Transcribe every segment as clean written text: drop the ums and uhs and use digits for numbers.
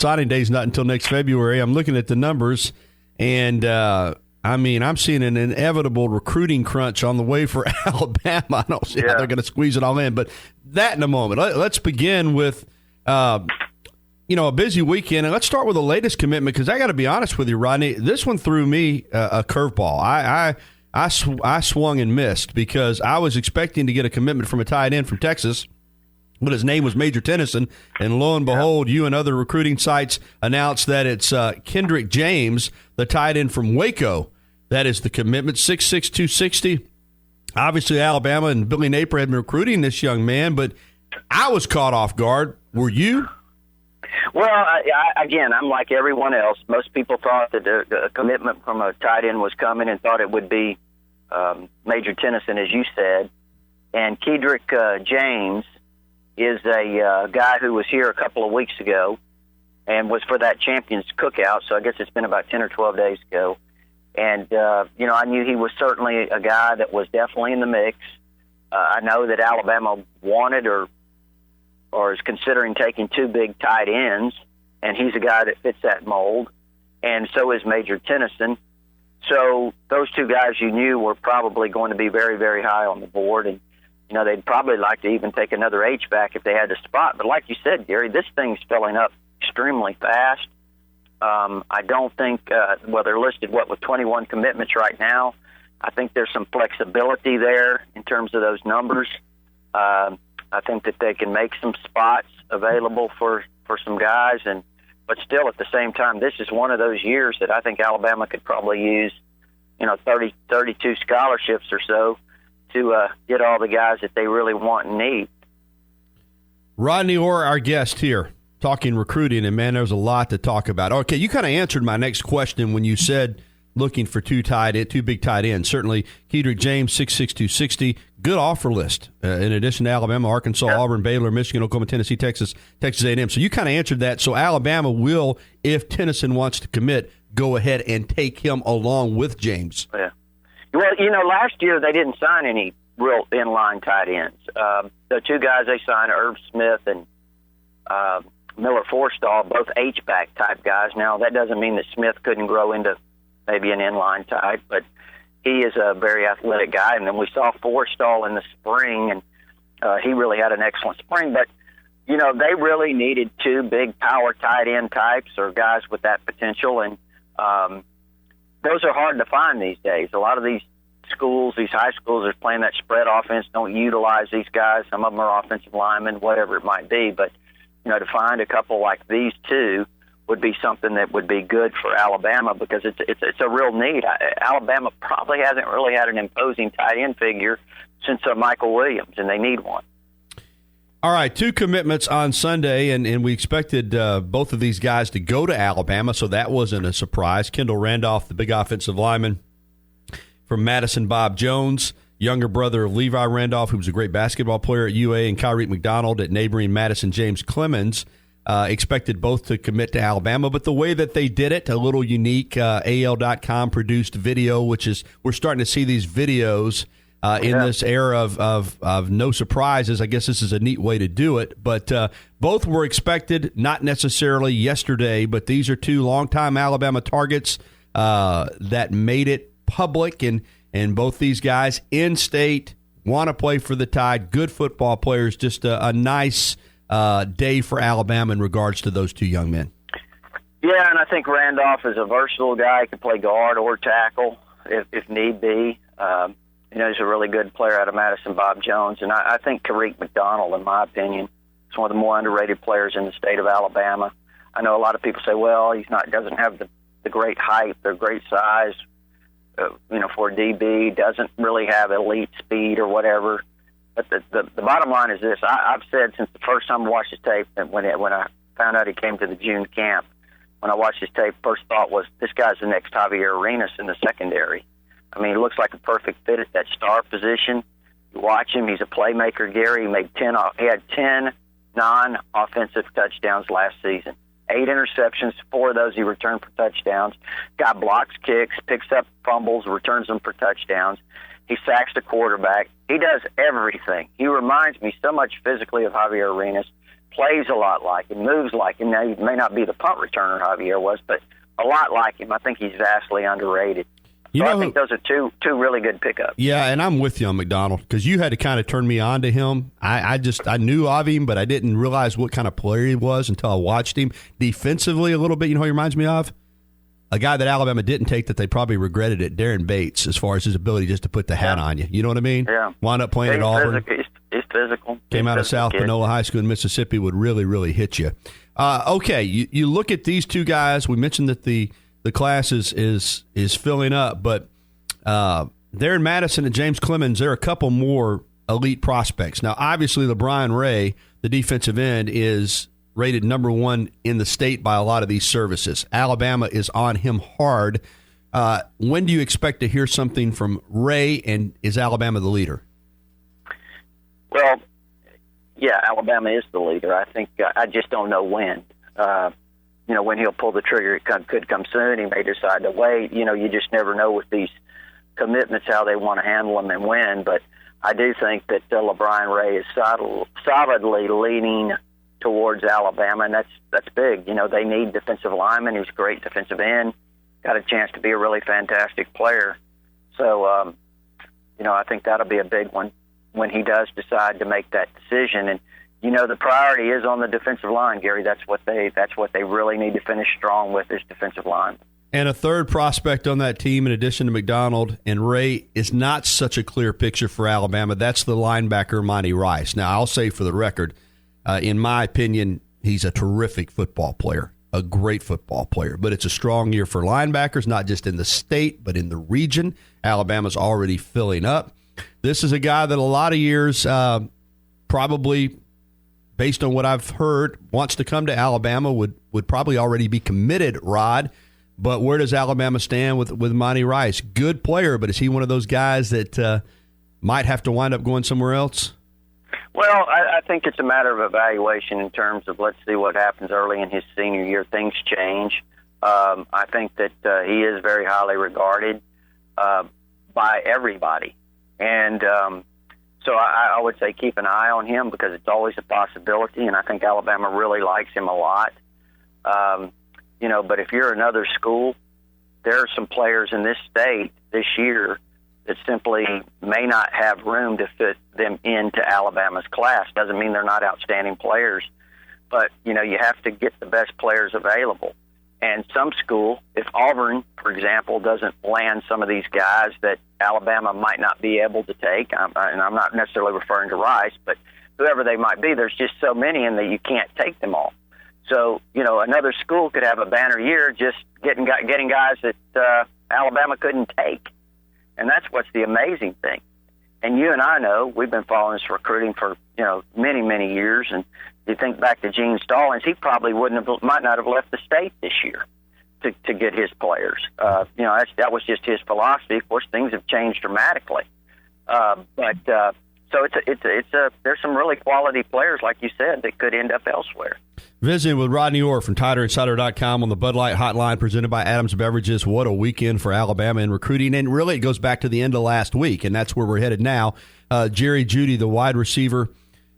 signing day's not until next February. I'm looking at the numbers, and I'm seeing an inevitable recruiting crunch on the way for Alabama. I don't see how they're going to squeeze it all in, but that in a moment. Let's begin with a busy weekend, and let's start with the latest commitment, because I got to be honest with you, Rodney, this one threw me a curveball. I swung and missed, because I was expecting to get a commitment from a tight end from Texas, but his name was Major Tennyson, and lo and behold, you and other recruiting sites announced that it's Kendrick James, the tight end from Waco. That is the commitment, 6'6", 260. Obviously, Alabama and Billy Napier had been recruiting this young man, but I was caught off guard. Were you? Well, I'm like everyone else. Most people thought that a commitment from a tight end was coming and thought it would be Major Tennyson, as you said. And Kendrick James is a guy who was here a couple of weeks ago and was for that Champions Cookout, so I guess it's been about 10 or 12 days ago. And, I knew he was certainly a guy that was definitely in the mix. I know that Alabama wanted or is considering taking two big tight ends, and he's a guy that fits that mold, and so is Major Tennyson. So those two guys you knew were probably going to be very, very high on the board, and they'd probably like to even take another H-back if they had the spot. But like you said, Gary, this thing's filling up extremely fast. I don't think, they're listed, with 21 commitments right now. I think there's some flexibility there in terms of those numbers. I think that they can make some spots available for some guys, but still at the same time, this is one of those years that I think Alabama could probably use, 32 scholarships or so to get all the guys that they really want and need. Rodney Orr, our guest here, talking recruiting, and man, there's a lot to talk about. Okay, you kind of answered my next question when you said looking for two big tight ends. Certainly, Kendrick James, 6'6", 260, good offer list. In addition to Alabama, Arkansas, Auburn, Baylor, Michigan, Oklahoma, Tennessee, Texas A&M. So you kind of answered that. So Alabama will, if Tennyson wants to commit, go ahead and take him along with James. Yeah. Well, last year they didn't sign any real inline tight ends. The two guys they signed, Irv Smith and Miller Forstall, both H-back type guys. Now, that doesn't mean that Smith couldn't grow into maybe an inline type, but he is a very athletic guy. And then we saw Forstall in the spring, and he really had an excellent spring. But, they really needed two big power tight end types or guys with that potential, and those are hard to find these days. A lot of these schools, these high schools are playing that spread offense, don't utilize these guys. Some of them are offensive linemen, whatever it might be. But, to find a couple like these two would be something that would be good for Alabama, because it's a real need. Alabama probably hasn't really had an imposing tight end figure since Michael Williams, and they need one. All right, two commitments on Sunday, and we expected both of these guys to go to Alabama, so that wasn't a surprise. Kendall Randolph, the big offensive lineman from Madison, Bob Jones, younger brother of Levi Randolph, who was a great basketball player at UA, and Kyrie McDonald at neighboring Madison, James Clemens, expected both to commit to Alabama. But the way that they did it, a little unique, AL.com produced video, which is, we're starting to see these videos in this era of no surprises. I guess this is a neat way to do it. But both were expected, not necessarily yesterday, but these are two longtime Alabama targets that made it public, and both these guys in-state want to play for the Tide, good football players, just a nice day for Alabama in regards to those two young men. Yeah, and I think Randolph is a versatile guy. He can play guard or tackle if need be. He's a really good player out of Madison, Bob Jones. And I think Kyrie McDonald, in my opinion, is one of the more underrated players in the state of Alabama. I know a lot of people say, well, doesn't have the great height or great size, for a DB, doesn't really have elite speed or whatever. But the bottom line is this. I've said since the first time I watched his tape, and when I found out he came to the June camp, when I watched his tape, first thought was, this guy's the next Javier Arenas in the secondary. I mean, he looks like a perfect fit at that star position. You watch him, he's a playmaker, Gary. He had 10 non-offensive touchdowns last season. 8 interceptions, 4 of those he returned for touchdowns. Guy blocks kicks, picks up fumbles, returns them for touchdowns. He sacks the quarterback. He does everything. He reminds me so much physically of Javier Arenas. plays a lot like him, moves like him. Now, he may not be the punt returner Javier was, but a lot like him. I think he's vastly underrated. I think those are two really good pickups. Yeah, and I'm with you on McDonald because you had to kind of turn me on to him. I knew of him, but I didn't realize what kind of player he was until I watched him. Defensively a little bit, you know who he reminds me of? A guy that Alabama didn't take that they probably regretted it, Darren Bates, as far as his ability just to put the hat on you. You know what I mean? Yeah. Wound up playing at Auburn. He's physical. Came out of South Panola High School in Mississippi, would really, really hit you. Okay, you look at these two guys. We mentioned that the class is filling up, but Darren Madison and James Clemens, there are a couple more elite prospects. Now, obviously, LeBron Ray, the defensive end, is rated number 1 in the state by a lot of these services. Alabama is on him hard. When do you expect to hear something from Ray, and is Alabama the leader? Well, yeah, Alabama is the leader. I think I just don't know when. When he'll pull the trigger, it could come soon. He may decide to wait. You just never know with these commitments how they want to handle them and when. But I do think that LeBron Ray is solidly leaning towards Alabama, and that's big. They need defensive linemen. He's a great defensive end. Got a chance to be a really fantastic player. So, I think that'll be a big one when he does decide to make that decision. And the priority is on the defensive line, Gary. That's what they really need to finish strong with is defensive line. And a third prospect on that team, in addition to McDonald and Ray, is not such a clear picture for Alabama. That's the linebacker, Monty Rice. Now, I'll say for the record, in my opinion, he's a terrific football player, a great football player. But it's a strong year for linebackers, not just in the state, but in the region. Alabama's already filling up. This is a guy that a lot of years probably, based on what I've heard, wants to come to Alabama, would probably already be committed, Rod. But where does Alabama stand with Monty Rice? Good player, but is he one of those guys that might have to wind up going somewhere else? Well, I think it's a matter of evaluation in terms of let's see what happens early in his senior year. Things change. I think that he is very highly regarded by everybody. And so I would say keep an eye on him because it's always a possibility, and I think Alabama really likes him a lot. But if you're another school, there are some players in this state this year that simply may not have room to fit them into Alabama's class. Doesn't mean they're not outstanding players, but, you have to get the best players available. And some school, if Auburn, for example, doesn't land some of these guys that Alabama might not be able to take, and I'm not necessarily referring to Rice, but whoever they might be, there's just so many in that you can't take them all. So, another school could have a banner year just getting guys that Alabama couldn't take. And that's what's the amazing thing. And you and I know we've been following this recruiting for, many, many years. And you think back to Gene Stallings, he probably might not have left the state this year to get his players. That was just his philosophy. Of course, things have changed dramatically. So there's some really quality players, like you said, that could end up elsewhere. Visiting with Rodney Orr from TiderInsider.com on the Bud Light Hotline presented by Adams Beverages. What a weekend for Alabama in recruiting. And really, it goes back to the end of last week, and that's where we're headed now. Jerry Judy, the wide receiver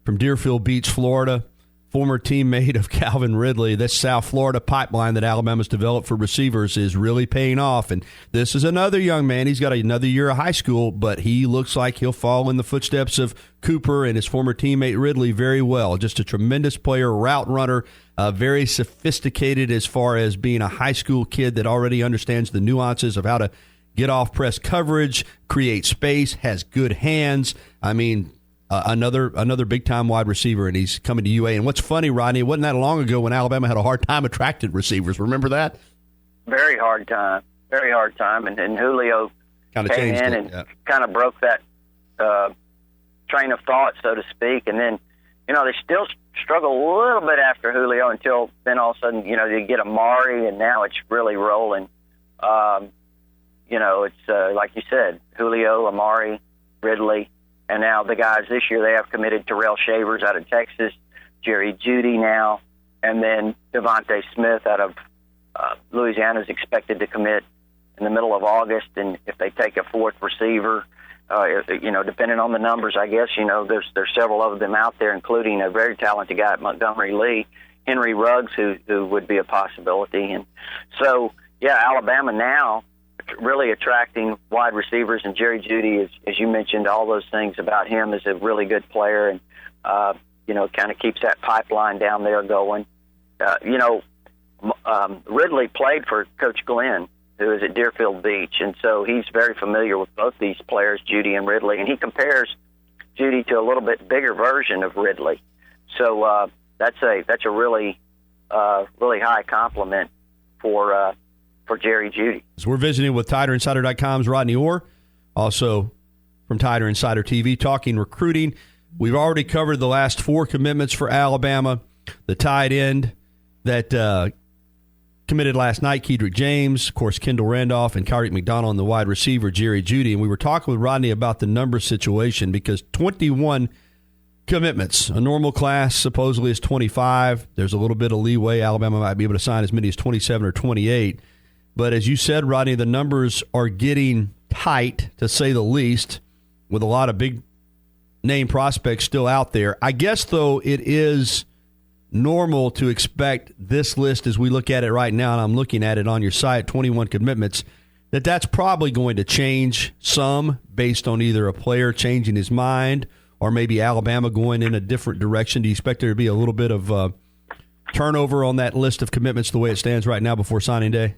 from Deerfield Beach, Florida, former teammate of Calvin Ridley. This South Florida pipeline that Alabama's developed for receivers is really paying off. And this is another young man. He's got another year of high school, but he looks like he'll fall in the footsteps of Cooper and his former teammate Ridley very well. Just a tremendous player, route runner, very sophisticated as far as being a high school kid that already understands the nuances of how to get off press coverage, create space, has good hands. I mean, another big-time wide receiver, and he's coming to UA. And what's funny, Rodney, it wasn't that long ago when Alabama had a hard time attracting receivers. Remember that? Very hard time. And Julio came in and kind of broke that train of thought, so to speak. And then, they still struggle a little bit after Julio until then all of a sudden, you get Amari, and now it's really rolling. It's like you said, Julio, Amari, Ridley. And now the guys this year, they have committed Terrell Shavers out of Texas, Jerry Judy now, and then Devontae Smith out of Louisiana is expected to commit in the middle of August. And if they take a fourth receiver, Depending on the numbers, I guess, there's several of them out there, including a very talented guy at Montgomery Lee, Henry Ruggs, who would be a possibility. And so, yeah, Alabama now really attracting wide receivers, and Jerry Judy, as you mentioned, all those things about him, is a really good player, and kind of keeps that pipeline down there going. Ridley played for Coach Glenn, who is at Deerfield Beach, and so he's very familiar with both these players, Judy and Ridley, and he compares Judy to a little bit bigger version of Ridley. So that's a really high compliment for Jerry Judy. So we're visiting with TiderInsider.com's Rodney Orr, also from Tider Insider TV, talking recruiting. We've already covered the last 4 commitments for Alabama. The tight end that committed last night, Kendrick James, of course, Kendall Randolph, and Kyrie McDonald, and the wide receiver, Jerry Judy. And we were talking with Rodney about the number situation, because 21 commitments. A normal class supposedly is 25. There's a little bit of leeway. Alabama might be able to sign as many as 27 or 28. But as you said, Rodney, the numbers are getting tight, to say the least, with a lot of big name prospects still out there. I guess, though, it is normal to expect this list, as we look at it right now, and I'm looking at it on your site, 21 commitments, that's probably going to change some based on either a player changing his mind or maybe Alabama going in a different direction. Do you expect there to be a little bit of turnover on that list of commitments the way it stands right now before signing day?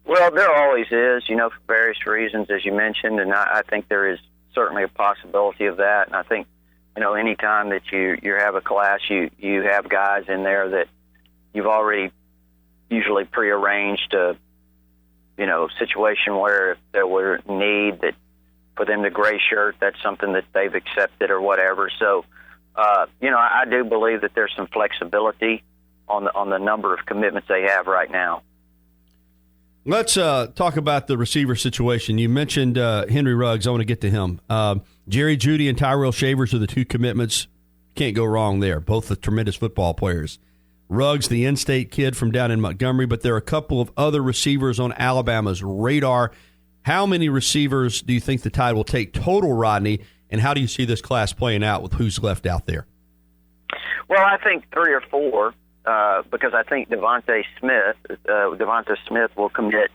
Well, there always is, for various reasons, as you mentioned, and I think there is certainly a possibility of that. And I think, any time that you have a class, you have guys in there that you've already usually prearranged a situation where if there were need that for them to gray shirt, that's something that they've accepted or whatever. So, I do believe that there's some flexibility on the number of commitments they have right now. Let's talk about the receiver situation. You mentioned Henry Ruggs. I want to get to him. Jerry Judy and Tyrell Shavers are the 2 commitments. Can't go wrong there. Both the tremendous football players. Ruggs, the in-state kid from down in Montgomery, but there are a couple of other receivers on Alabama's radar. How many receivers do you think the Tide will take total, Rodney, and how do you see this class playing out with who's left out there? Well, I think 3 or 4. Because I think Devonta Smith will commit,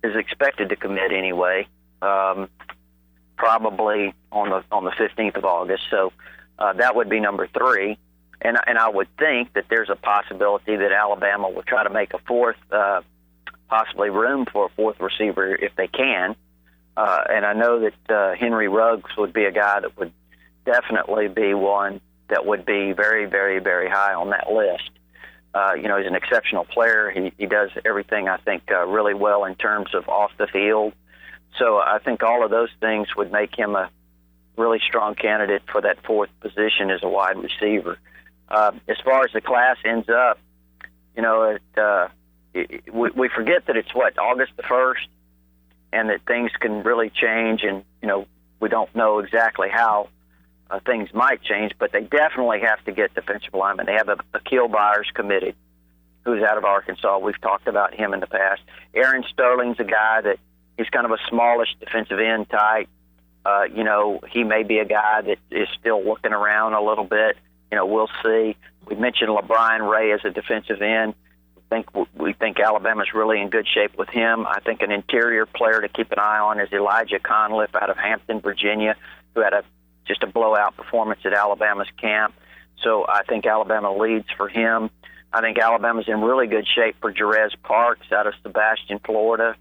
is expected to commit anyway, probably on the 15th of August. So that would be number 3, and I would think that there's a possibility that Alabama will try to make a 4th, possibly room for a 4th receiver if they can. And I know that Henry Ruggs would be a guy that would definitely be one that would be very, very, very high on that list. He's an exceptional player. He does everything, I think, really well in terms of off the field. So I think all of those things would make him a really strong candidate for that 4th position as a wide receiver. As far as the class ends up, we forget that it's, August the 1st, and that things can really change, and, we don't know exactly how things might change, but they definitely have to get defensive linemen. They have Akil Byers committed, who's out of Arkansas. We've talked about him in the past. Aaron Sterling's a guy that he's kind of a smallish defensive end type. He may be a guy that is still looking around a little bit. We'll see. We mentioned LeBron Ray as a defensive end. We think Alabama's really in good shape with him. I think an interior player to keep an eye on is Elijah Conliffe out of Hampton, Virginia, who had just a blowout performance at Alabama's camp. So I think Alabama leads for him. I think Alabama's in really good shape for Jerez Parks out of Sebastian, Florida.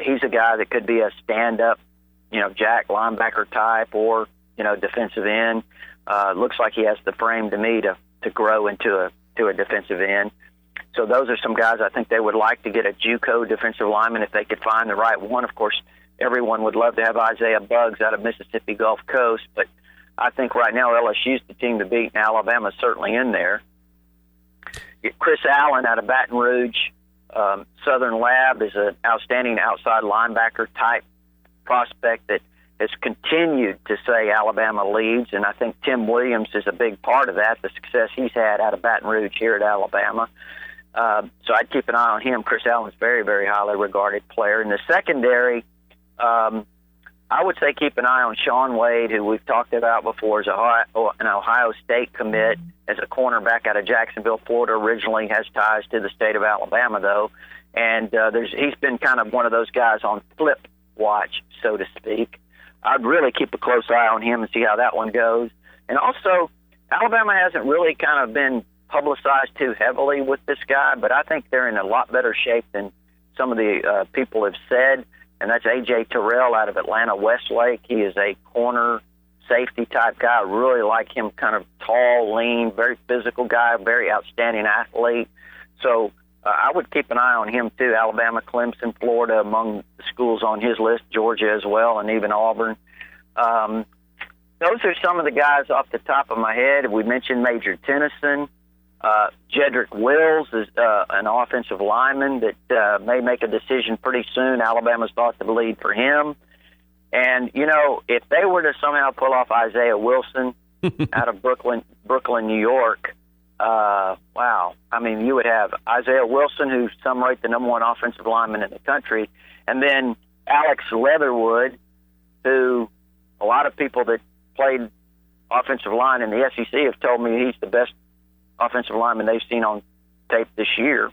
He's a guy that could be a stand-up, jack linebacker type or, defensive end. Looks like he has the frame to me to grow into a defensive end. So those are some guys I think they would like to get a JUCO defensive lineman if they could find the right one. Of course, everyone would love to have Isaiah Buggs out of Mississippi Gulf Coast, but I think right now LSU's the team to beat, and Alabama's certainly in there. Chris Allen out of Baton Rouge, Southern Lab, is an outstanding outside linebacker type prospect that has continued to say Alabama leads, and I think Tim Williams is a big part of that, the success he's had out of Baton Rouge here at Alabama. So I'd keep an eye on him. Chris Allen's very, very highly regarded player. In the secondary, I would say keep an eye on Sean Wade, who we've talked about before, is an Ohio State commit as a cornerback out of Jacksonville, Florida. Originally has ties to the state of Alabama, though. And he's been kind of one of those guys on flip watch, so to speak. I'd really keep a close eye on him and see how that one goes. And also, Alabama hasn't really kind of been publicized too heavily with this guy, but I think they're in a lot better shape than some of the people have said. And that's A.J. Terrell out of Atlanta Westlake. He is a corner safety type guy. I really like him, kind of tall, lean, very physical guy, very outstanding athlete. So I would keep an eye on him too. Alabama, Clemson, Florida among the schools on his list, Georgia as well, and even Auburn. Those are some of the guys off the top of my head. We mentioned Major Tennyson. Jedrick Wills is an offensive lineman that may make a decision pretty soon. Alabama's thought to the lead for him. And, if they were to somehow pull off Isaiah Wilson out of Brooklyn, New York, wow. I mean, you would have Isaiah Wilson, who's some rate the number one offensive lineman in the country, and then Alex Leatherwood, who a lot of people that played offensive line in the SEC have told me he's the best offensive lineman they've seen on tape this year.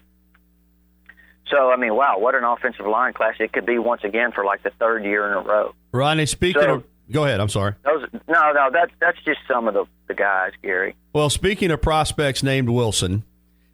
So, I mean, wow, what an offensive line class it could be once again for like the third year in a row. Rodney, go ahead, I'm sorry. That's just some of the guys, Gary. Well, speaking of prospects named Wilson,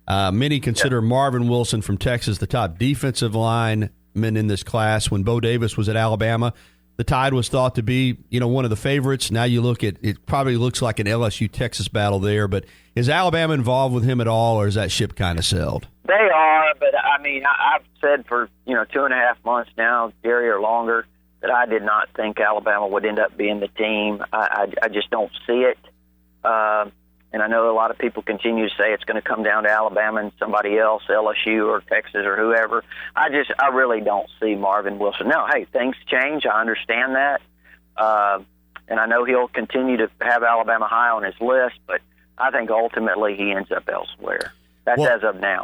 many consider Marvin Wilson from Texas the top defensive lineman in this class. When Bo Davis was at Alabama, the Tide was thought to be, one of the favorites. Now you look at it, probably looks like an LSU-Texas battle there. But is Alabama involved with him at all, or is that ship kind of sailed? They are, but I mean, I've said for 2.5 months now, Gary, or longer, that I did not think Alabama would end up being the team. I just don't see it. And I know a lot of people continue to say it's going to come down to Alabama and somebody else, LSU or Texas or whoever. I really don't see Marvin Wilson. Now, hey, things change. I understand that. And I know he'll continue to have Alabama high on his list, but I think ultimately he ends up elsewhere. That's as of now.